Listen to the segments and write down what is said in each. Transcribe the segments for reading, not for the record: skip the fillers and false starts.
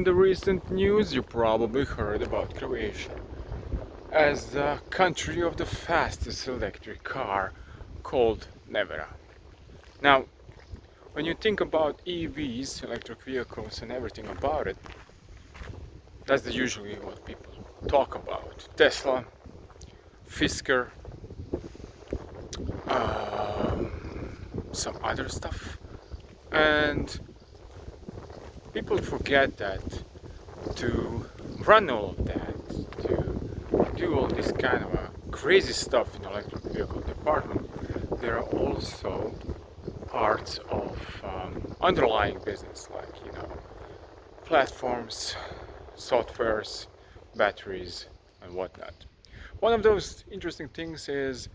In the recent news, you probably heard about Croatia as the country of the fastest electric car called Nevera. Now, when you think about EVs, electric vehicles, and everything about it, that's usually what people talk about. Tesla, Fisker, some other stuff. And people forget that to run all of that, to do all this kind of crazy stuff in electric vehicle department, there are also parts of underlying business, like platforms, softwares, batteries, and whatnot. One of those interesting things is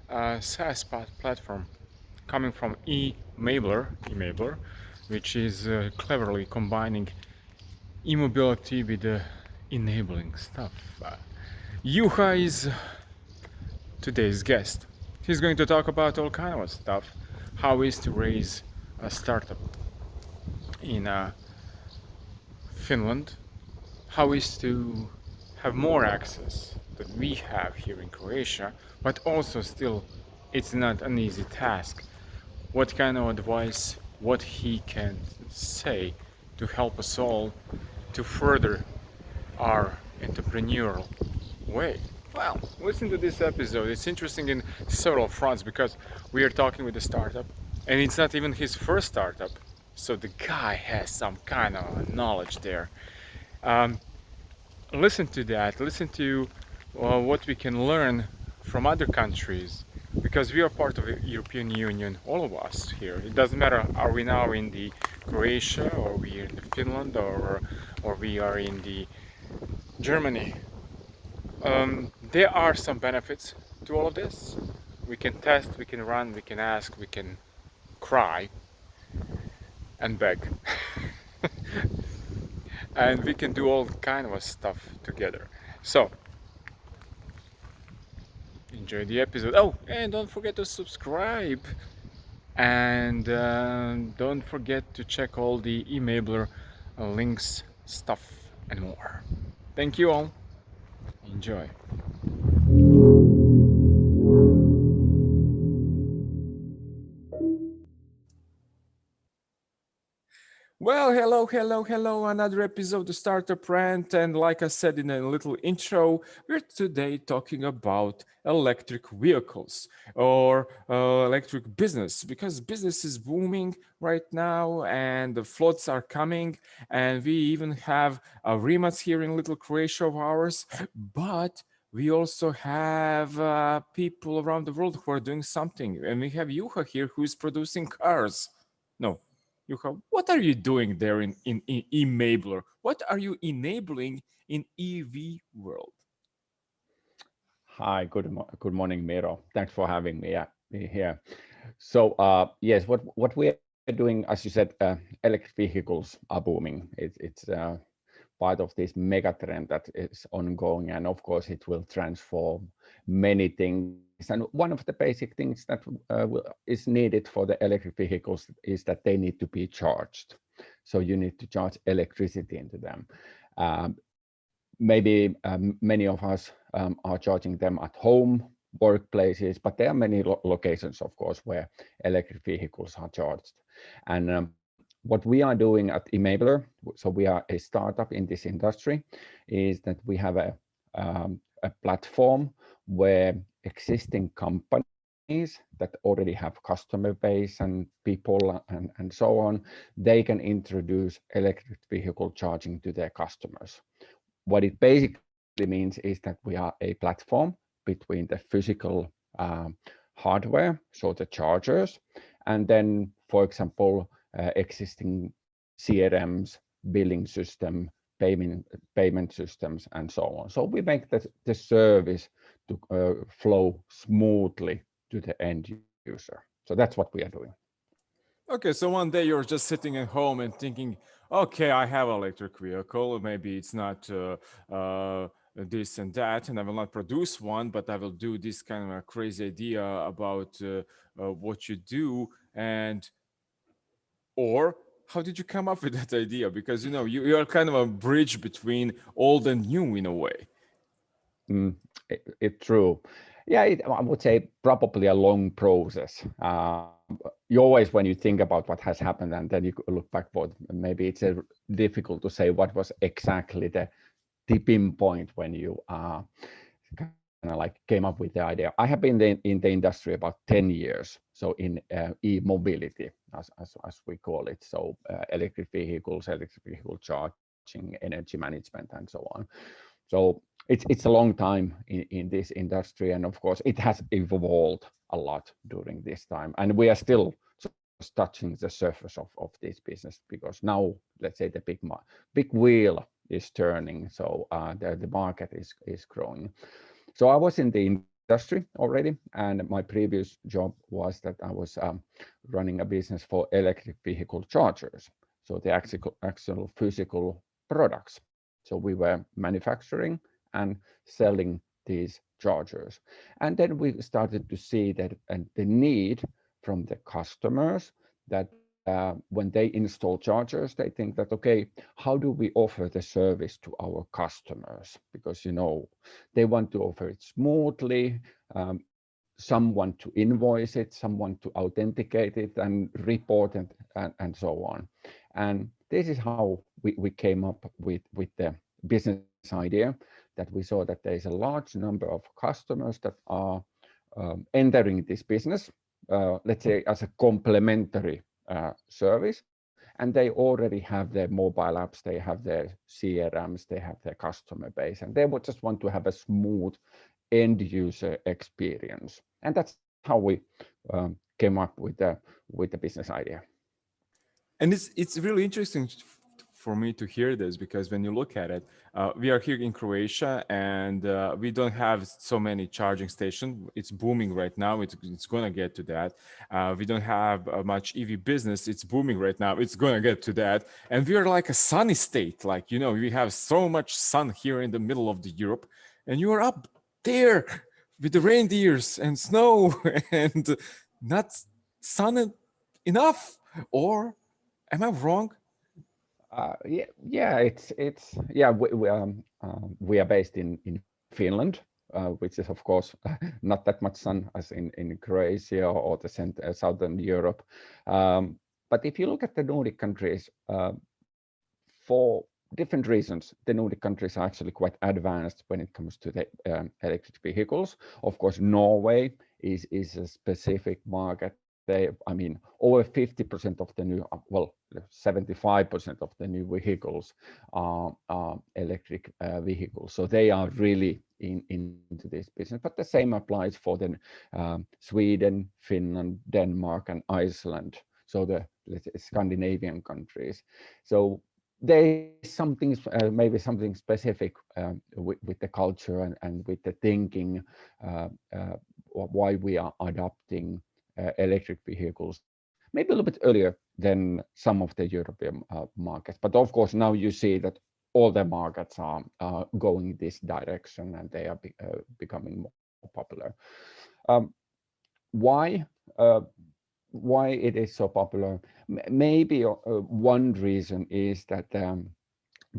a SaaS platform coming from eMabler, which is cleverly combining eMobility with the enabling stuff. Juha is today's guest. He's going to talk about all kind of stuff. How is to raise a startup in Finland? How is to have more access that we have here in Croatia, but also still it's not an easy task. What kind of advice, what he can say to help us all to further our entrepreneurial way. Well, listen to this episode. It's interesting in several fronts because we are talking with a startup and it's not even his first startup. So the guy has some kind of knowledge there. Um, Listen to that. Listen to what we can learn from other countries because we are part of the European Union, all of us here. It doesn't matter, are we now in the Croatia or we are in the Finland or we are in the Germany. There are some benefits to all of this. We can test, we can run, we can ask, we can cry and beg. And we can do all kind of stuff together. So enjoy the episode. Oh, and don't forget to subscribe. And don't forget to check all the eMabler links, stuff, and more. Thank you all. Enjoy. Well, hello. Another episode of StartUp. And like I said in a little intro, we're today talking about electric vehicles or electric business because business is booming right now and the floats are coming. And we even have remats here in little Croatia of ours. But we also have people around the world who are doing something. And we have Juha here who is producing cars. No, Yuka, what are you doing there in eMabler? What are you enabling in EV world? Hi, good morning, Miro. Thanks for having me here. So, yes, what we are doing, as you said, electric vehicles are booming. It's part of this mega trend that is ongoing, and of course, it will transform many things. And one of the basic things that is needed for the electric vehicles is that they need to be charged. So you need to charge electricity into them. Um, Maybe many of us are charging them at home, workplaces, but there are many locations, of course, where electric vehicles are charged. And what we are doing at eMabler, so we are a startup in this industry, is that we have a platform where existing companies that already have customer base and people and so on, they can introduce electric vehicle charging to their customers. What it basically means is that we are a platform between the physical hardware, so the chargers, and then, for example, existing CRMs, billing system, payment systems, and so on. So we make the service to flow smoothly to the end user. So that's what we are doing. Okay, so one day you're just sitting at home and thinking, okay, I have an electric vehicle. Maybe it's not this and that, and I will not produce one, but I will do this kind of a crazy idea about what you do, and or how did you come up with that idea? Because you are kind of a bridge between old and new in a way. It's true. Yeah, I would say probably a long process. You always, when you think about what has happened and then you look backward, maybe it's difficult to say what was exactly the tipping point when you kind of like came up with the idea. I have been in the industry about 10 years, so in eMobility, as we call it, so electric vehicles, electric vehicle charging, energy management, and so on. So it's a long time in this industry, and of course it has evolved a lot during this time, and we are still just touching the surface of this business, because now, let's say, the big wheel is turning, so the market is growing. So I was in the industry already, and my previous job was that I was running a business for electric vehicle chargers, so the actual physical products. So we were manufacturing and selling these chargers. And then we started to see that and the need from the customers that when they install chargers, they think that, okay, how do we offer the service to our customers? Because, they want to offer it smoothly, someone to invoice it, someone to authenticate it and report it, and so on. And this is how we came up with the business idea, that we saw that there is a large number of customers that are entering this business, let's say as a complementary service, and they already have their mobile apps, they have their CRMs, they have their customer base, and they would just want to have a smooth end user experience. And that's how we came up with the business idea. And it's really interesting for me to hear this, because when you look at it, we are here in Croatia, and we don't have so many charging stations. It's booming right now. It's going to get to that. We don't have much EV business. It's booming right now. It's going to get to that. And we are like a sunny state. Like, we have so much sun here in the middle of the Europe, and you are up there with the reindeers and snow and not sun enough. Or am I wrong? Yeah, it's yeah. We are based in Finland, which is of course not that much sun as in Croatia or the southern Europe. But if you look at the Nordic countries, for different reasons, the Nordic countries are actually quite advanced when it comes to the electric vehicles. Of course, Norway is a specific market. I mean, over 50% of the new, well, 75% of the new vehicles are electric vehicles. So they are really into this business. But the same applies for the Sweden, Finland, Denmark, and Iceland. So the Scandinavian countries. So there is something, maybe something specific with the culture and with the thinking, why we are adopting electric vehicles, maybe a little bit earlier than some of the European markets. But of course, now you see that all the markets are going this direction, and they are becoming more popular. Um, why? Why it is so popular? Maybe one reason is that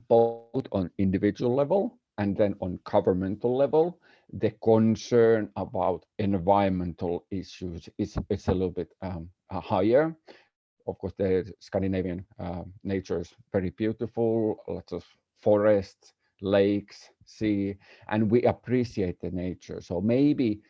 both on individual level and then on governmental level, the concern about environmental issues is a little bit higher. Of course, the Scandinavian nature is very beautiful, lots of forests, lakes, sea, and we appreciate the nature. So maybe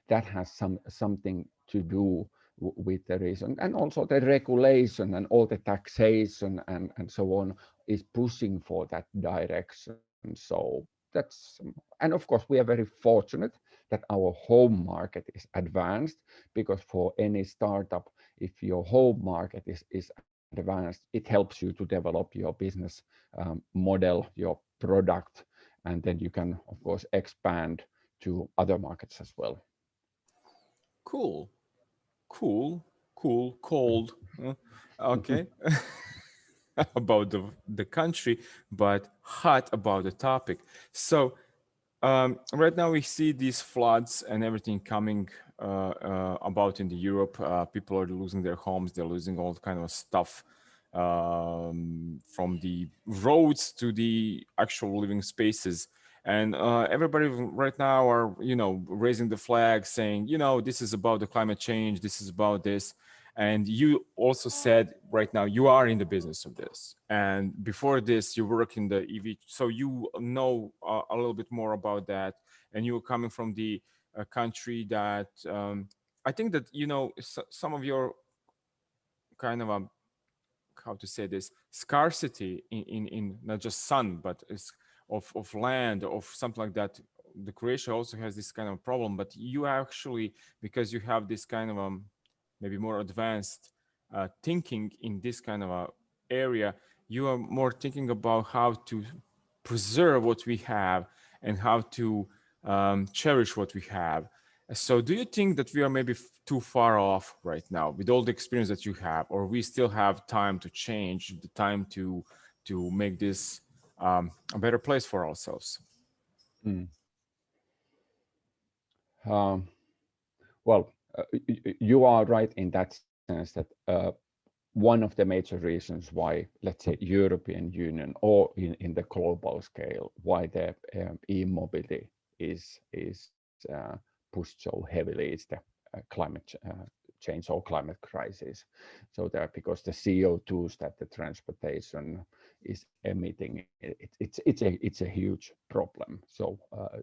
that has something to do with the reason, and also the regulation and all the taxation and so on is pushing for that direction. So that's, and of course we are very fortunate that our home market is advanced, because for any startup, if your home market is advanced, it helps you to develop your business model, your product, and then you can of course expand to other markets as well. Cool, cold. Okay. About the country, but hot about the topic. So right now we see these floods and everything coming about in the Europe. People are losing their homes. They're losing all kind of stuff. from the roads to the actual living spaces. And everybody right now are, raising the flag, saying, this is about the climate change, this is about this. And you also said right now you are in the business of this. And before this, you work in the EV, so you know a little bit more about that. And you're coming from the country that I think that some of your kind of how to say this, scarcity in not just sun but is of land, of something like that. The Croatia also has this kind of problem, but you actually, because you have this kind of maybe more advanced thinking in this kind of a area, you are more thinking about how to preserve what we have and how to cherish what we have. So, do you think that we are maybe too far off right now with all the experience that you have, or we still have time to change, the time to make this a better place for ourselves? Mm. Um, well, you are right in that sense that one of the major reasons why, let's say, European Union or in the global scale, why the e-mobility is pushed so heavily is the climate change or climate crisis. So that because the CO2s that the transportation is emitting, it's a huge problem. So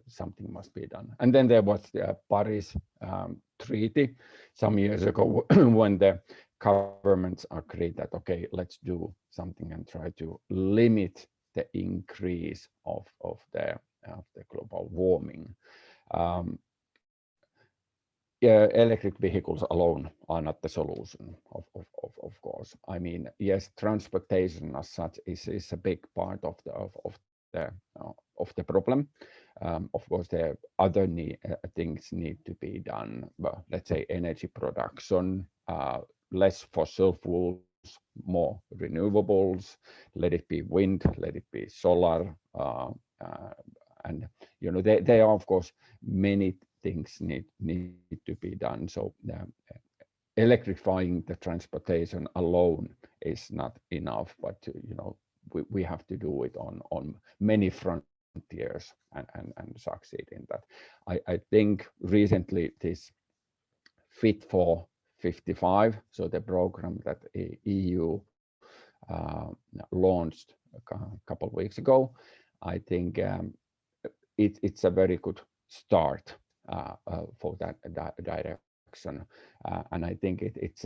something must be done. And then there was the Paris Treaty some years ago when the governments agreed that, okay, let's do something and try to limit the increase of the global warming. Um, yeah, electric vehicles alone are not the solution, of course. I mean, yes, transportation as such is a big part of the problem. Of course, there other things need to be done. But let's say energy production, less fossil fuels, more renewables. Let it be wind, let it be solar, and there are of course many things need to be done. So electrifying the transportation alone is not enough, but we have to do it on many frontiers and succeed in that. I think recently this Fit for 55, so the program that EU uh, launched a couple of weeks ago, I think it's a very good start for that direction. And I think it's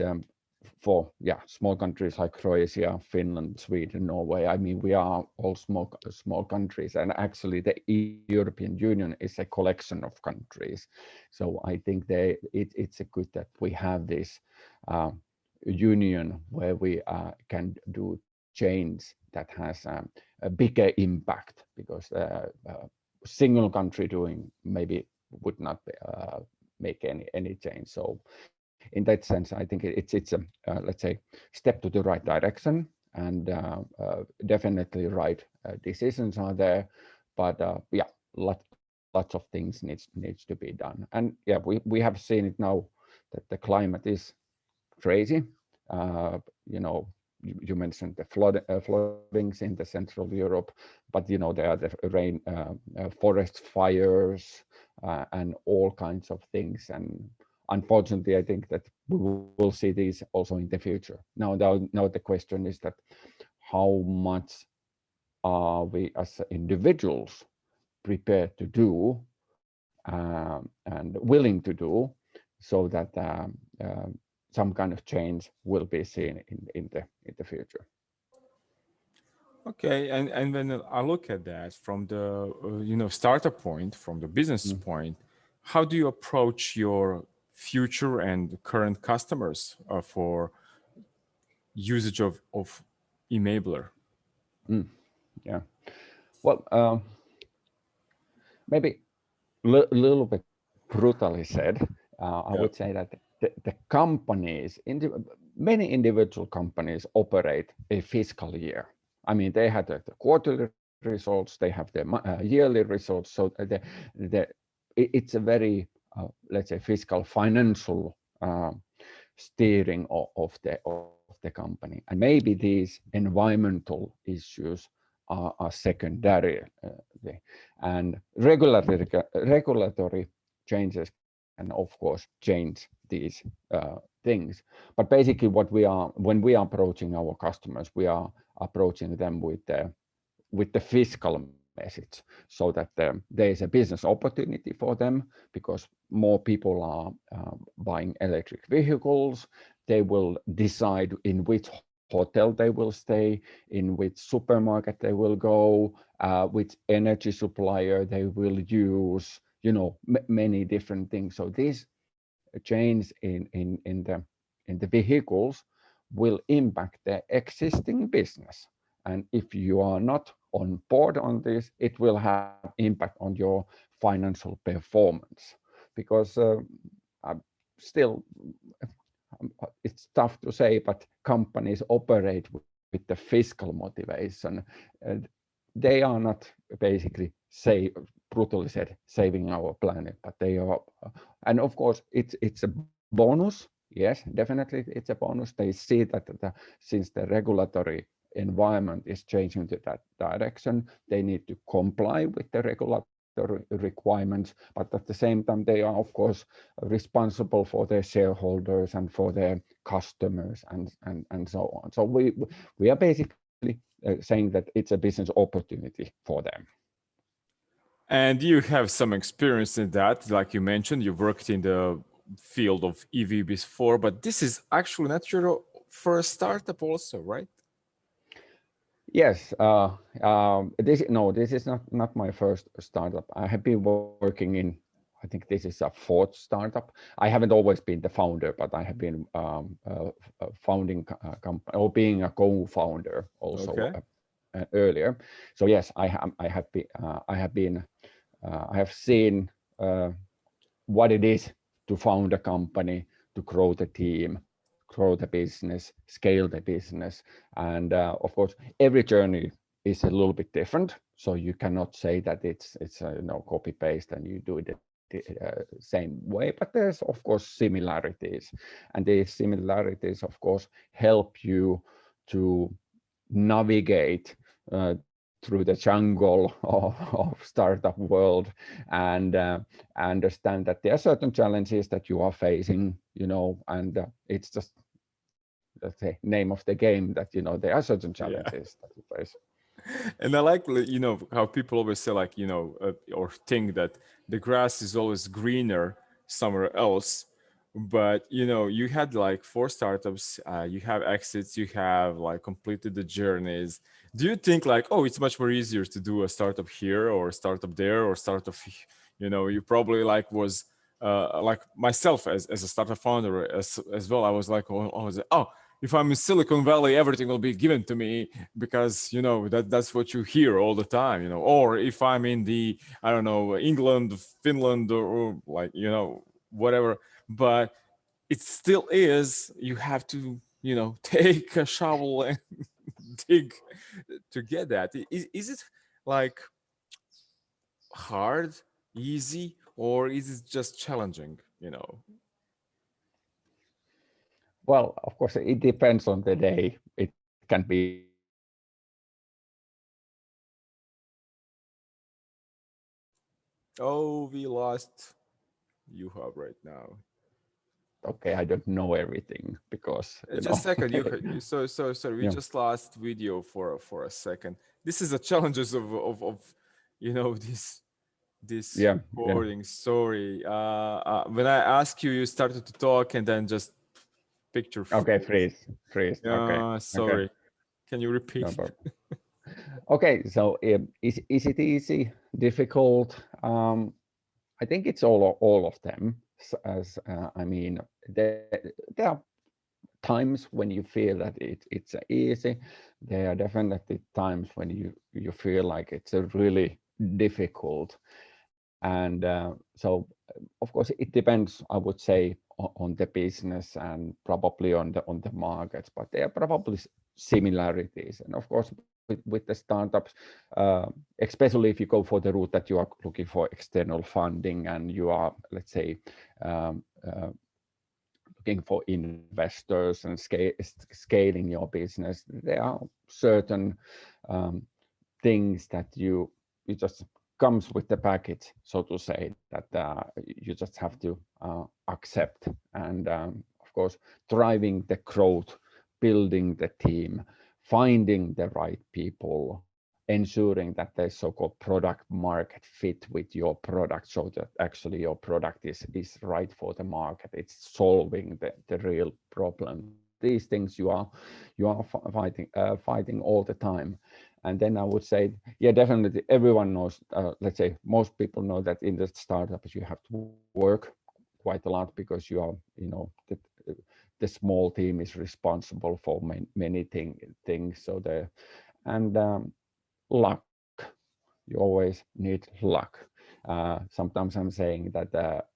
for small countries like Croatia, Finland, Sweden, Norway. I mean, we are all small countries, and actually the European Union is a collection of countries. So I think it's a good that we have this union where we can do change that has a bigger impact, because single country doing maybe would not make any change. So in that sense, I think it's a let's say step to the right direction, and definitely right decisions are there, but lots of things needs to be done. And we have seen it now that the climate is crazy. You know, you mentioned the floodings in the Central Europe, but there are the forest fires, and all kinds of things. And unfortunately, I think that we will see these also in the future. Now the question is that how much are we as individuals prepared to do and willing to do, so that some kind of change will be seen in the future. Okay, and when I look at that from the starter point, from the business Mm, point, how do you approach your future and current customers for usage of Emabler? mm, yeah. Well, maybe little bit brutally said, I would Yeah. say that the companies, many individual companies operate a fiscal year. I mean, they have the quarterly results, they have the yearly results. So it's a very, let's say, fiscal financial steering of the the company. And maybe these environmental issues are secondary. And regulatory changes can, of course, change these things. But basically, when we are approaching our customers, we are approaching them with the fiscal message, so that there is a business opportunity for them because more people are buying electric vehicles. They will decide in which hotel they will stay, in which supermarket they will go, which energy supplier they will use, many different things. So this change in the vehicles will impact the existing business. And if you are not on board on this, it will have impact on your financial performance. Because still, it's tough to say, but companies operate with the fiscal motivation. They are not basically brutally said, saving our planet, but they are. And of course, it's a bonus. Yes, definitely, it's a bonus. They see that since the regulatory environment is changing to that direction, they need to comply with the regulatory requirements, but at the same time they are of course responsible for their shareholders and for their customers and so on. So we are basically saying that it's a business opportunity for them. And you have some experience in that, like you mentioned, you worked in the field of EV before, but this is actually not your first startup also, right? Yes, this is not my first startup. I have been working in, I think this is a fourth startup. I haven't always been the founder, but I have been founding company or being a co-founder also Okay. earlier. So yes, I have seen what it is to found a company, to grow the team, grow the business, scale the business. And of course, every journey is a little bit different. So you cannot say that it's copy paste and you do it the same way. But there's of course similarities, and these similarities of course help you to navigate through the jungle of startup world, and understand that there are certain challenges that you are facing, and it's just, let's say, name of the game that there are certain Yeah. challenges that you face. And I like, how people always say, like, or think that the grass is always greener somewhere else. But, you had like four startups, you have exits, you have like completed the journeys. Do you think like, oh, it's much more easier to do a startup here or a startup there or startup, you probably like myself as a startup founder as well. I was like, oh, if I'm in Silicon Valley, everything will be given to me because that's what you hear all the time, Or if I'm in the, I don't know, England, Finland, or like whatever, but it still is. You have to take a shovel and dig to get that. Is it like hard, easy, or is it just challenging? Well, of course, it depends on the day. It can be easy, it can be hard. Oh, we lost Juha right now. Okay, I don't know everything because Just a second, so sorry, we yeah. just lost video for a second. This is the challenges of this Yeah, yeah. recording. Sorry, when I ask you, you started to talk and then just picture Okay, froze. freeze. Okay, okay, Sorry. Can you no repeat? problem. Okay, so is it easy, difficult? I think it's all of them. As I mean, there are times when you feel that it's easy. There are definitely times when you feel like it's a really difficult. And so, of course, it depends. I would say on the business and probably on the markets, but there are probably similarities. And of course, with the startups, especially if you go for the route that you are looking for external funding and you are, let's say, looking for investors and scaling your business, there are certain um, things that you just comes with the package, so to say, that you just have to accept. And of course, driving the growth, building the team, finding the right people, ensuring that there's so-called product market fit with your product, so that actually your product is right for the market. It's solving the real problem. These things you are fighting all the time. And then I would say, yeah, definitely everyone knows, let's say most people know that in the startups you have to work quite a lot because you are, the small team is responsible for many things. So and luck, you always need luck. Sometimes I'm saying that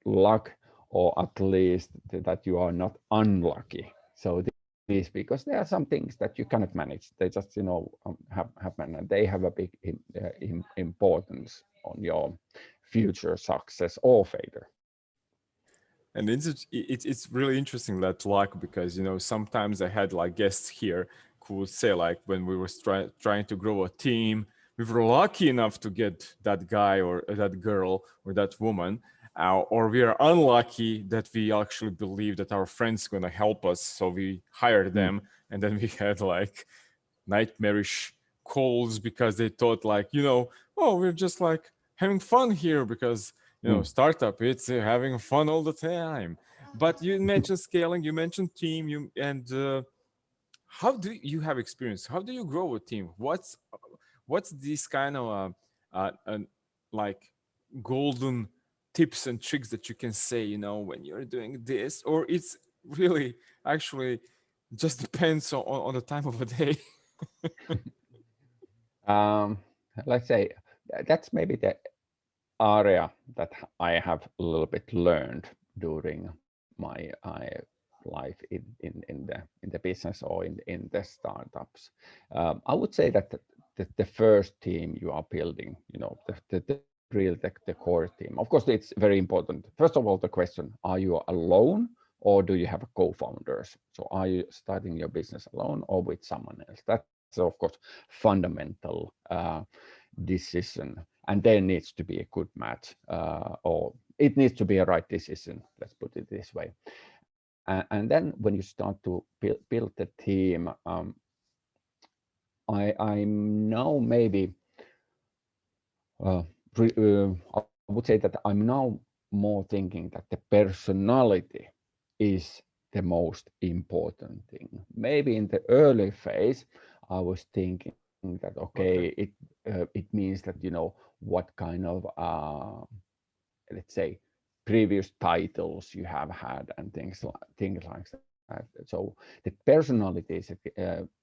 luck, or at least that you are not unlucky. So this, because there are some things that you cannot manage. They just happen, and they have a big importance on your future success or failure. And it's really interesting that luck, because sometimes I had like guests here who would say, like, when we were trying to grow a team, we were lucky enough to get that guy or that girl or that woman, or we are unlucky that we actually believe that our friend's going to help us, so we hired Mm, them, and then we had like nightmarish calls because they thought, like, oh, we're just like having fun here because mm, startup, it's having fun all the time. But you mentioned scaling, you mentioned team, how do you have experience, how do you grow a team? What's this kind of like golden tips and tricks that you can say, when you're doing this, or it's really actually just depends on the time of the day? um, let's say that's maybe the area that I have a little bit learned during my life in the business or in the startups. I would say that the first team you are building, the core team. Of course, it's very important. First of all, the question: are you alone, or do you have co-founders? So, are you starting your business alone or with someone else? That's of course fundamental decision, and there needs to be a good match, or it needs to be a right decision, let's put it this way. And then when you start to build the team, I'm now maybe I would say that I'm now more thinking that the personality is the most important thing. Maybe in the early phase I was thinking that okay, Okay. it means that what kind of let's say previous titles you have had and things like that. So the personality is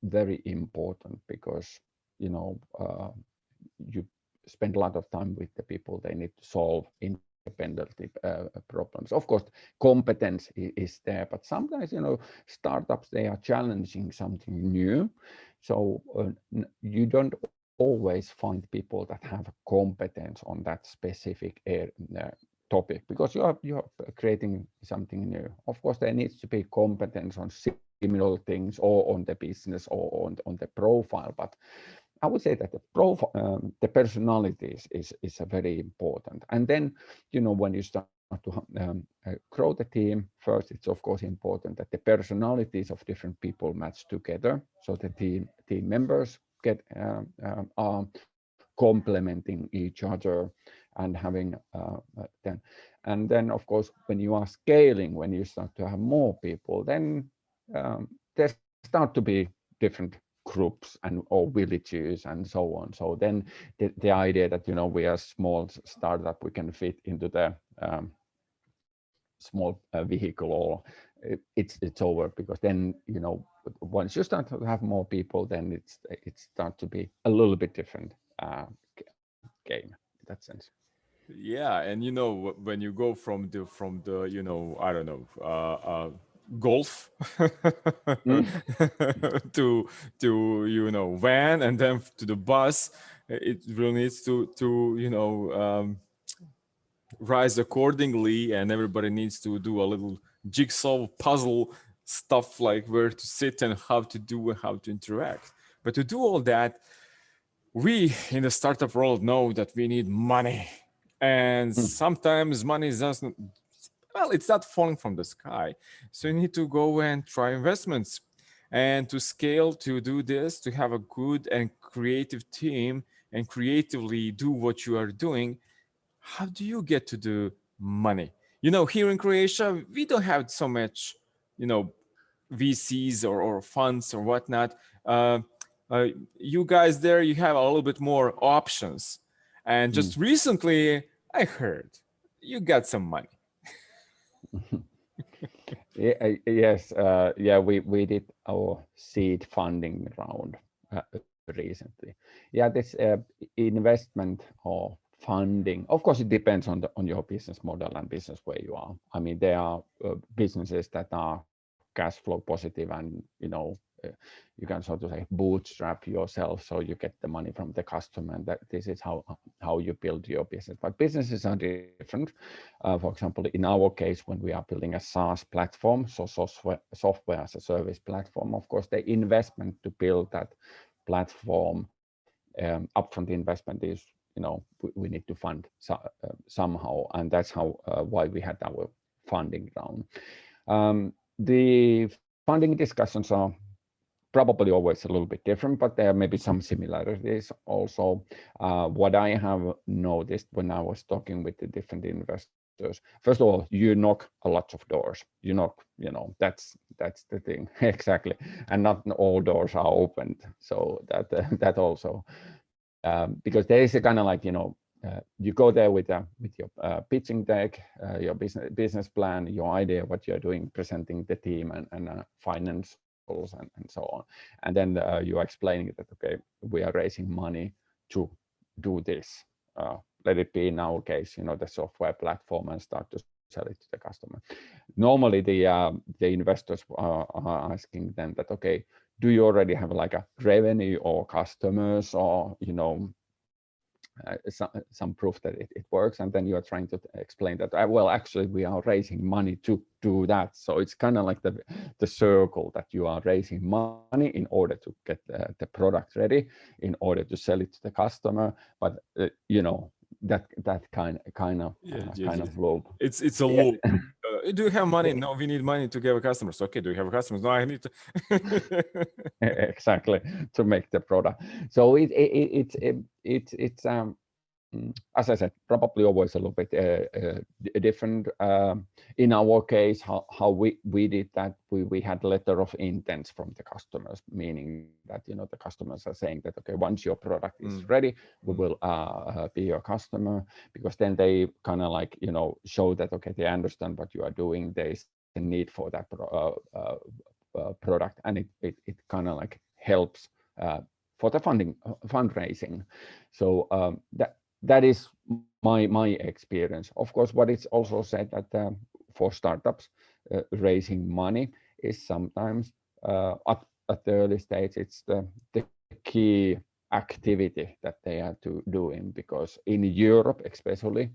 very important, because you know uh, you spend a lot of time with the people. They need to solve independently problems. Of course, competence is there, but sometimes startups, they are challenging something new. So you don't always find people that have competence on that specific topic, because you are creating something new. Of course, there needs to be competence on similar things, or on the business, or on the profile, but I would say that the personalities is a very important. And then, when you start to grow the team, first, it's of course important that the personalities of different people match together, so the team members are complementing each other and having then. And then, of course, when you are scaling, when you start to have more people, then there start to be different groups or villages and so on. So then the idea that we are a small startup, we can fit into the small vehicle, or it's over, because then once you start to have more people, then it starts to be a little bit different game in that sense. Yeah, and when you go from the I don't know, golf Mm. to van, and then to the bus, it really needs to rise accordingly, and everybody needs to do a little jigsaw puzzle stuff, like where to sit and how to do and how to interact. But to do all that, we in the startup world know that we need money. And sometimes money doesn't, well, it's not falling from the sky. So you need to go and try investments. And to scale, to do this, to have a good and creative team and creatively do what you are doing, how do you get to the money? Here in Croatia, we don't have so much, VCs or funds or whatnot. Uh, you guys there, you have a little bit more options. And just recently, I heard you got some money. Yes, yeah, we did our seed funding round recently. Yeah, this investment or funding, of course, it depends on your business model and business where you are. I mean, there are businesses that are cash flow positive, and you can sort of say bootstrap yourself, so you get the money from the customer, and that this is how you build your business. But businesses are different. For example, in our case, when we are building a SaaS platform, so software as a service platform, of course, the investment to build that platform, upfront investment is, we need to fund somehow, and that's why we had our funding round. The funding discussions are probably always a little bit different, but there may be some similarities also. What I have noticed when I was talking with the different investors, first of all, you knock a lot of doors. You knock, that's the thing. Exactly. And not all doors are opened. So that also, because there is a kind of like, you go there with your pitching deck, your business plan, your idea, what you're doing, presenting the team and financials and so on. And then you are explaining that, okay, we are raising money to do this. Let it be in our case, the software platform, and start to sell it to the customer. Normally, the investors are asking them that, okay, do you already have like a revenue or customers, or some proof that it works? And then you are trying to explain that, well, actually we are raising money to do that. So it's kind of like the circle, that you are raising money in order to get the product ready, in order to sell it to the customer. But that kind of loop. It's a loop. Do you have money? No, we need money to get customers. Okay, do you have customers? No, I need to. Exactly, to make the product. So it's as I said, probably always a little bit different. In our case, how we did that, we had letter of intents from the customers, meaning that the customers are saying that, okay, once your product is ready, we will be your customer, because then they kind of like show that, okay, they understand what you are doing. There is a need for that product, and it kind of like helps for the fundraising. So that is my experience. Of course, what it's also said that for startups, raising money is sometimes at the early stage, it's the key activity that they are doing, because in Europe especially,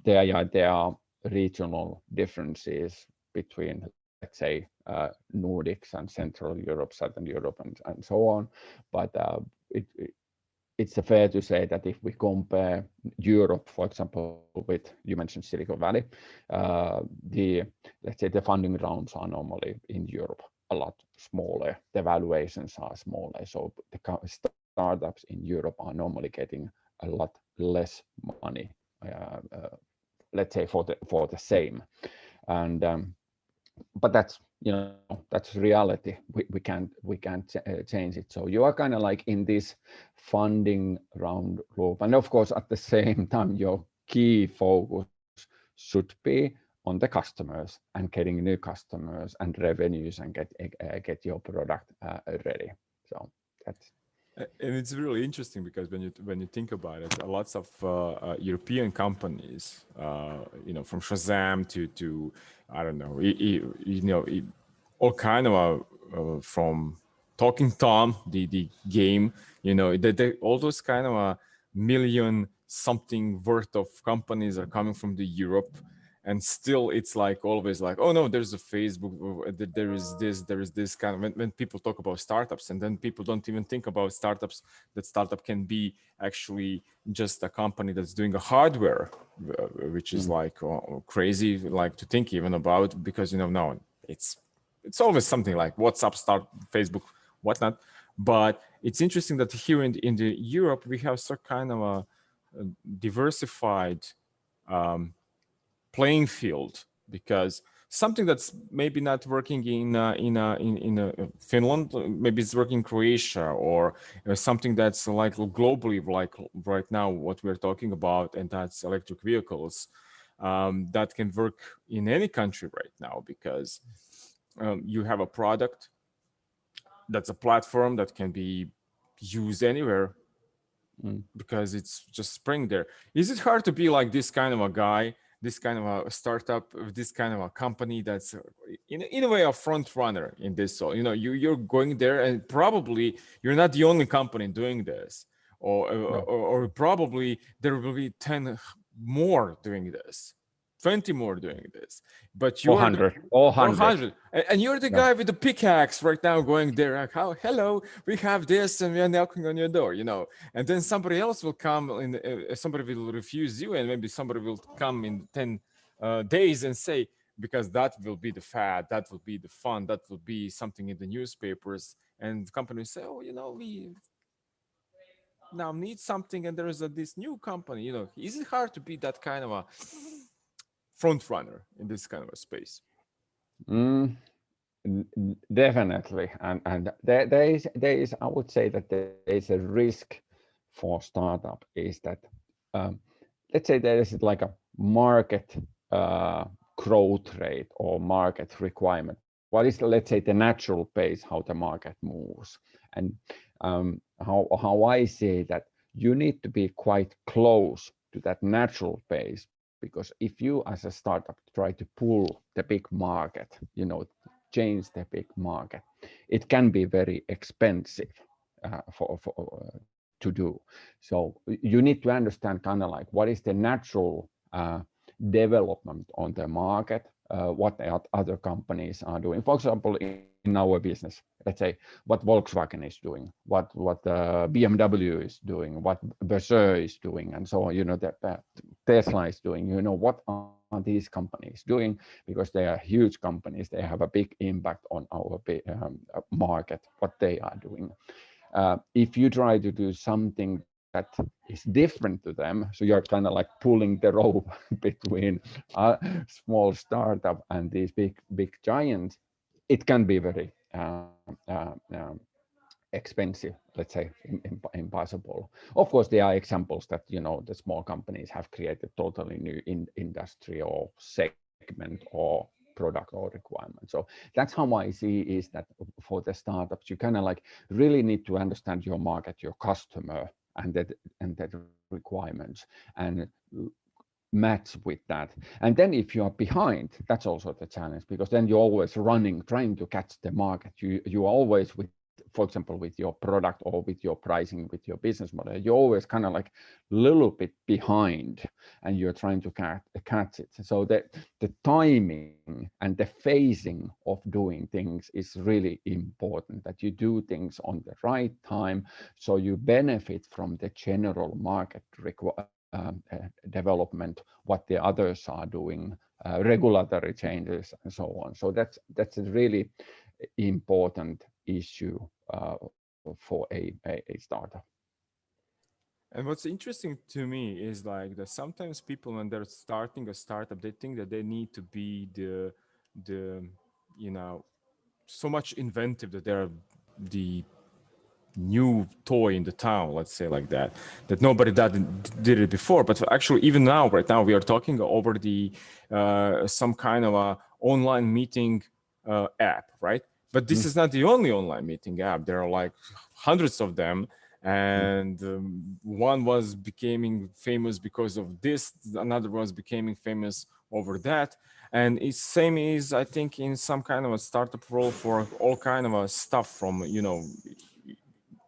there are regional differences between, let's say, Nordics and Central Europe, Southern Europe, and so on. But it's fair to say that if we compare Europe, for example, with, you mentioned Silicon Valley, let's say the funding rounds are normally in Europe a lot smaller. The valuations are smaller. So the startups in Europe are normally getting a lot less money, let's say for the same. And but that's reality. We can't change it. So you are kind of like in this funding round loop, and of course at the same time your key focus should be on the customers and getting new customers and revenues, and get your product ready. So that's. And it's really interesting, because when you think about it, lots of European companies, from Shazam to I don't know, all kind of from Talking Tom, the game, all those kind of million something worth of companies are coming from the Europe, and still it's like always like, oh no, there's a Facebook, there is this kind of, when people talk about startups, and then people don't even think about startups, that startup can be actually just a company that's doing a hardware, which is like crazy, like to think even about, because no, it's always something like WhatsApp, Facebook, whatnot. But it's interesting that here in the Europe we have some kind of a diversified playing field, because something that's maybe not working in Finland, maybe it's working in Croatia, or something that's like globally, like right now what we're talking about, and that's electric vehicles, that can work in any country right now, because you have a product that's a platform that can be used anywhere, because it's just spring there. Is it hard to be like this kind of a guy, this kind of a startup, this kind of a company that's in a way a front runner in this? So you're going there, and probably you're not the only company doing this, or probably there will be 10 more doing this, 20 more doing this, but Or you're 100 or or 100. 100, and you're the guy with the pickaxe right now going there like, hello, we have this and we're knocking on your door, and then somebody else will come in, somebody will refuse you, and maybe somebody will come in 10 days and say, because that will be the fad, that will be the fun, that will be something in the newspapers, and the company will say, oh, we now need something, and there is this new company. Is it hard to be that kind of a front runner in this kind of a space? Mm, Definitely, and there is I would say that there is a risk for startup, is that um, let's say there is like a market growth rate or market requirement. What is, let's say, the natural pace how the market moves, and how I say that you need to be quite close to that natural pace, because if you as a startup try to pull the big market, change the big market, it can be very expensive to do. So you need to understand kind of like what is the natural development on the market, what the other companies are doing. For example, in our business, let's say what Volkswagen is doing, what BMW is doing, what Berger is doing, and so on. That Tesla is doing. What are these companies doing? Because they are huge companies. They have a big impact on our market. What they are doing. If you try to do something that is different to them, so you're kind of like pulling the rope between a small startup and these big giants, it can be very expensive, let's say, impossible. Of course, there are examples that the small companies have created totally new industry or segment or product or requirement. So that's how I see, is that for the startups, you kind of like really need to understand your market, your customer, and that requirements, and match with that. And then if you are behind, that's also the challenge, because then you're always running, trying to catch the market. You always, with, for example, with your product or with your pricing, with your business model, you're always kind of like a little bit behind, and you're trying to catch it. So the timing and the phasing of doing things is really important, that you do things on the right time, so you benefit from the general market development, what the others are doing, regulatory changes, and so on. So that's a really important issue for a startup. And what's interesting to me is like that sometimes people, when they're starting a startup, they think that they need to be the so much inventive, that they're the new toy in the town, let's say like that nobody did it before. But actually, even now, right now, we are talking over the some kind of a online meeting app, right? But this is not the only online meeting app. There are like hundreds of them, and one was becoming famous because of this, another was becoming famous over that. And it's same is, I think, in some kind of a startup role for all kind of a stuff, from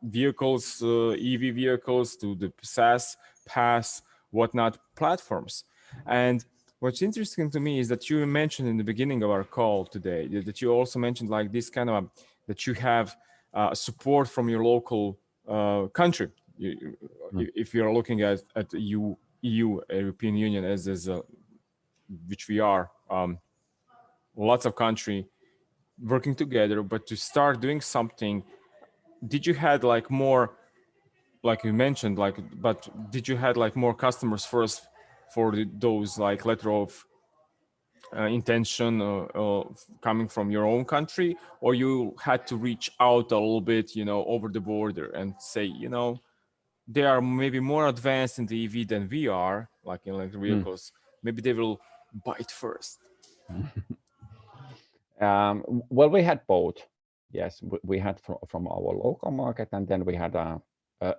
vehicles, EV vehicles, to the SaaS, PaaS, whatnot platforms. And What's interesting to me is that you mentioned in the beginning of our call today that you also mentioned like this kind of that you have support from your local country. If you're looking at EU, European Union as a, which we are, lots of country working together, but to start doing something, did you had like more, like you mentioned, like, but did you had like more customers first for those like letter of intention coming from your own country, or you had to reach out a little bit, over the border and say, they are maybe more advanced in the EV than we are, like in electric vehicles. Maybe they will bite first. Well, we had both. Yes, we had from our local market, and then we had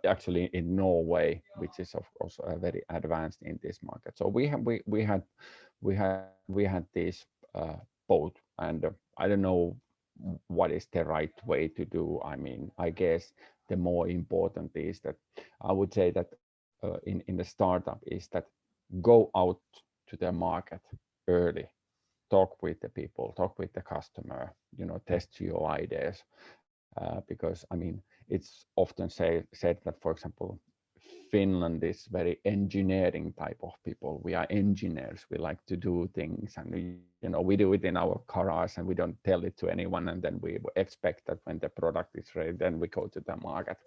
actually in Norway, which is of course very advanced in this market. So we had these both, and I don't know what is the right way to do. I mean, I guess the more important is that I would say that in the startup is that go out to the market early, talk with the people, talk with the customer, test your ideas. Because I mean, it's often said that, for example, Finland is very engineering type of people. We are engineers. We like to do things, and we do it in our garage, and we don't tell it to anyone. And then we expect that when the product is ready, then we go to the market.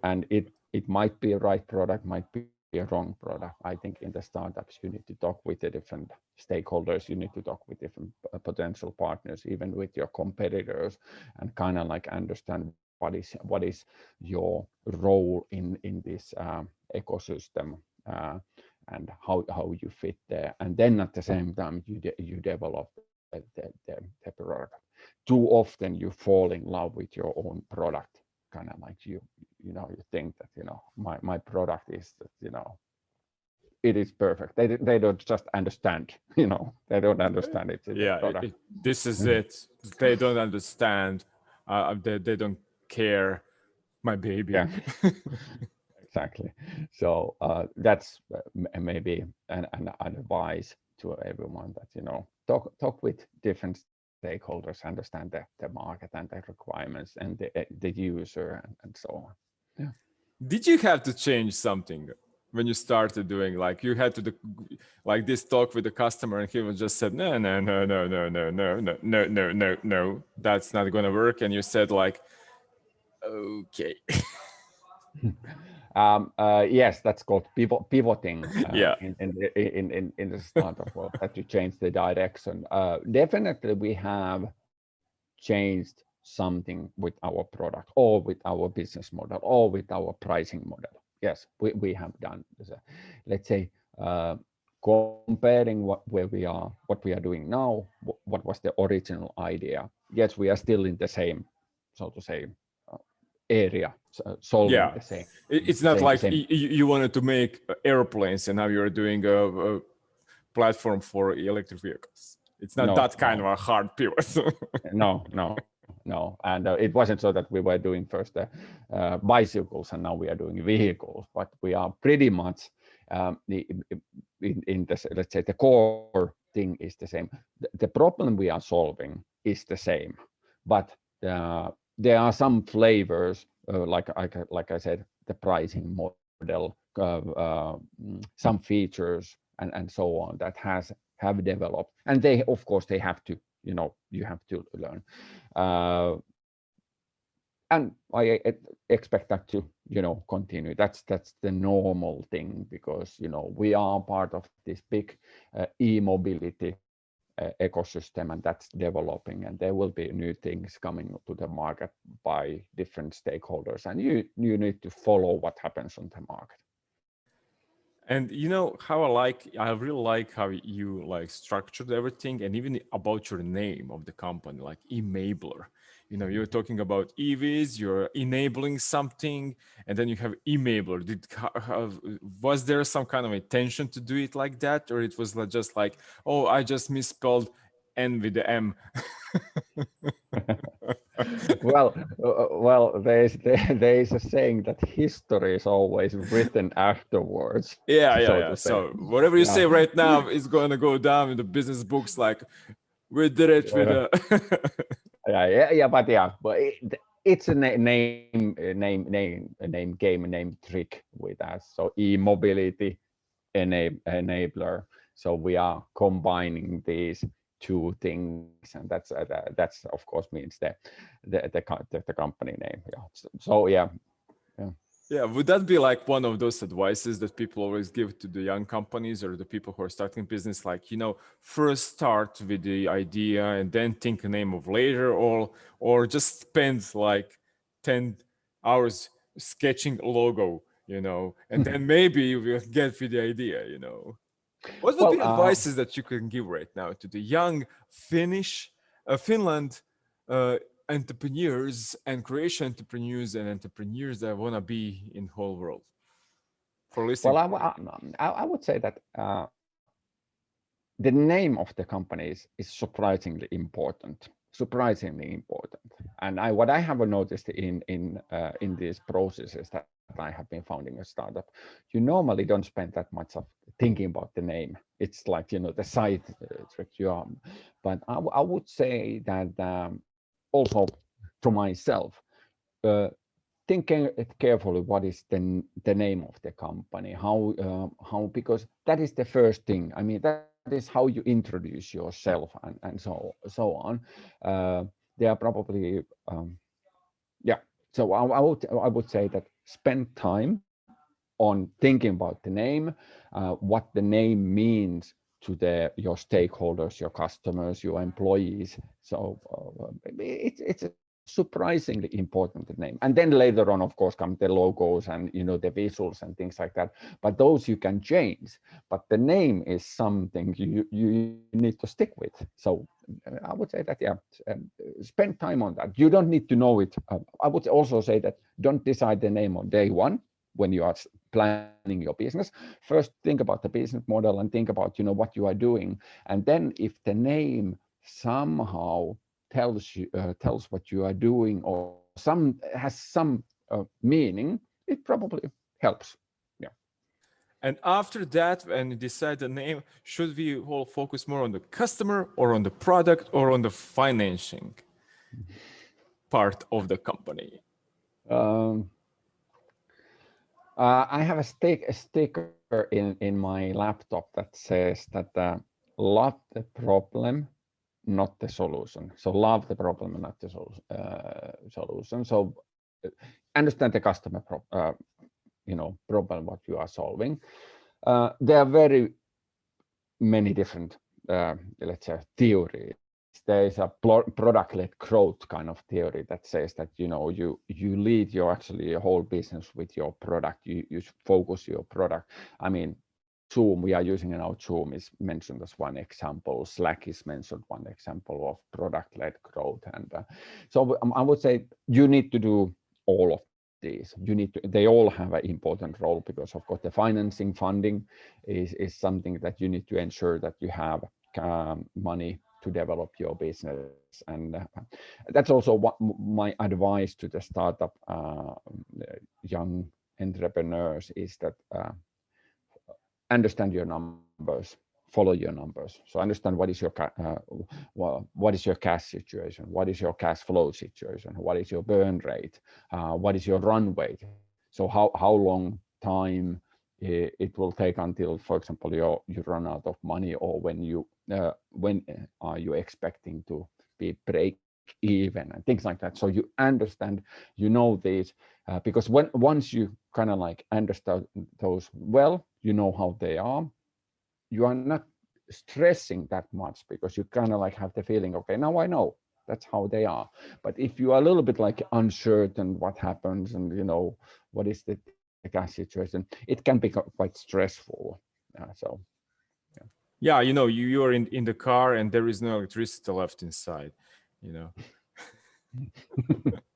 And it might be a right product, might be a wrong product. I think in the startups you need to talk with the different stakeholders. You need to talk with different potential partners, even with your competitors, and kind of like understand what is your role in this ecosystem, and how you fit there. And then at the same time you develop the product. Too often you fall in love with your own product, kind of like you think that my product is that it is perfect. They don't just understand, they don't understand it's a product. This is it. They don't understand. They don't care, my baby. Yeah. Exactly. So that's maybe an advice to everyone that talk with different stakeholders, understand the market and the requirements and the user and so on. Yeah. Did you have to change something when you started doing, like, you had to like this talk with the customer, and he was just said no, that's not gonna work, and you said like, okay. Yes, that's called pivoting Yeah. in the startup world, that you change the direction. Definitely we have changed something with our product or with our business model or with our pricing model. Yes, we have done this. Let's say comparing what we are doing now, what was the original idea. Yes, we are still in the same, so to say, area, solving the same. It's not like same. you wanted to make airplanes and now you're doing a platform for electric vehicles. It's not that kind of a hard pivot. No. And it wasn't so that we were doing first bicycles and now we are doing vehicles, but we are pretty much in this, let's say, the core thing is the same. The problem we are solving is the same, but there are some flavors, like I said, the pricing model, some features and so on that have developed, and they, of course, they have to, you have to learn. And I expect that to, continue. That's the normal thing, because, we are part of this big eMobility ecosystem, and that's developing, and there will be new things coming to the market by different stakeholders, and you need to follow what happens on the market. And how I really like how you like structured everything, and even about your name of the company, like Emabler. You're talking about EVs, you're enabling something, and then you have Emabler. Was there some kind of intention to do it like that, or it was just like, oh, I just misspelled N with the M? well, there is a saying that history is always written afterwards, Yeah, yeah, so yeah. to say. So whatever you Yeah. say right now is going to go down in the business books like we did it with Uh, a yeah, but it's a name game, a name trick with us. So eMobility, enabler. So we are combining these two things, and that's of course means the company name. Yeah. So yeah. Yeah. Yeah, would that be like one of those advices that people always give to the young companies or the people who are starting business? Like, first start with the idea and then think a name of later, or just spend like 10 hours sketching a logo, and then maybe you will get with the idea. What would Well, be advices that you can give right now to the young Finland uh, entrepreneurs and Croatian entrepreneurs that want to be in whole world for listening well, to you? I would say that the name of the company is surprisingly important. And what I have noticed in these processes that I have been founding a startup, you normally don't spend that much of thinking about the name. It's like the side trick you are. But I would say that also to myself. Thinking it carefully what is the name of the company, how, because that is the first thing. I mean, that is how you introduce yourself, and so on. They are probably yeah. So I would say that spend time on thinking about the name, what the name means to your stakeholders, your customers, your employees. So it's a surprisingly important name. And then later on, of course, come the logos and the visuals and things like that. But those you can change. But the name is something you need to stick with. So I would say that spend time on that. You don't need to know it. I would also say that don't decide the name on day one when you are planning your business. First think about the business model and think about what you are doing, and then if the name somehow tells what you are doing, or has some meaning, it probably helps. Yeah. And after that, when you decide the name, should we all focus more on the customer or on the product or on the financing part of the company? um, I have a sticker in my laptop that says that love the problem, not the solution. So love the problem and not the solution. So understand the customer problem what you are solving. There are very many different let's say theories. There is a product-led growth kind of theory that says that you lead your actually your whole business with your product. You focus your product. I mean, Zoom, we are using now, Zoom is mentioned as one example. Slack is mentioned one example of product-led growth. And so I would say you need to do all of these. They all have an important role, because of course the financing, funding is something that you need to ensure that you have money to develop your business. And that's also what my advice to the startup young entrepreneurs is that understand your numbers, follow your numbers. So understand what is your cash situation, what is your cash flow situation, what is your burn rate, what is your run rate. So how long time it will take until, for example, you run out of money, or when are you expecting to be break even, and things like that. So you understand, these, because once you kind of like understand those well, you know how they are, you are not stressing that much, because you kind of like have the feeling, okay, now I know that's how they are. But if you are a little bit like uncertain what happens, and what is the gas situation, it can be quite stressful. So Yeah, you're in the car and there is no electricity left inside, you know.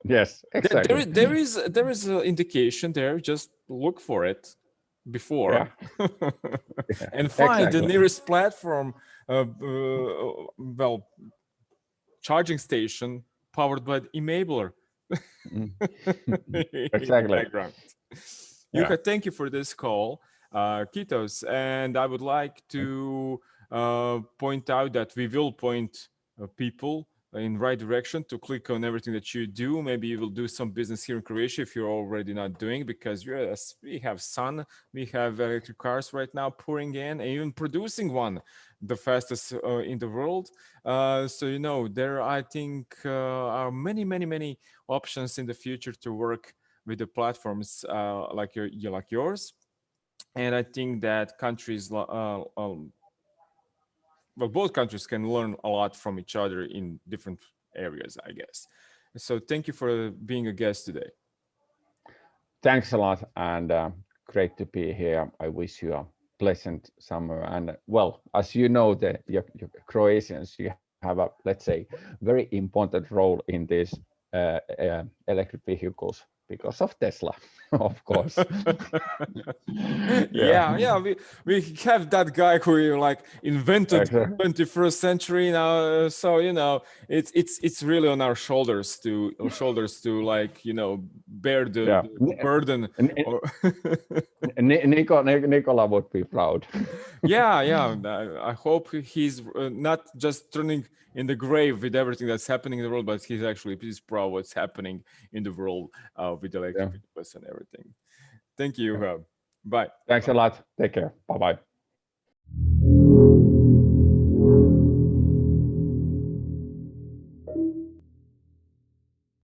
yes, exactly. There is an indication there. Just look for it before Yeah, and find the exactly. nearest platform, well, charging station powered by Emabler. Mm. In the Exactly. background. Yeah. Juha, thank you for this call, Kitos. And I would like to point out that we will point people in right direction to click on everything that you do. Maybe you will do some business here in Croatia if you're already not doing, because yes, we have sun, we have electric cars right now pouring in, and even producing one, the fastest in the world. So there I think are many options in the future to work with the platforms like yours. And I think that well, both countries can learn a lot from each other in different areas, I guess. So thank you for being a guest today. Thanks a lot, and great to be here. I wish you a pleasant summer. And well, as you know, you Croatians, you have a, let's say, very important role in these electric vehicles because of Tesla, of course. Yeah, Yeah, we have that guy who like invented exactly. 21st century now. So it's really on our shoulders to like bear Yeah. the burden. Or Nicola would be proud. yeah. I hope he's not just turning in the grave with everything that's happening in the world, but he's proud what's happening in the world with electric Yeah. vehicles and everything. Thank you. Yeah. Bye. Thanks a lot. Take care. Bye bye.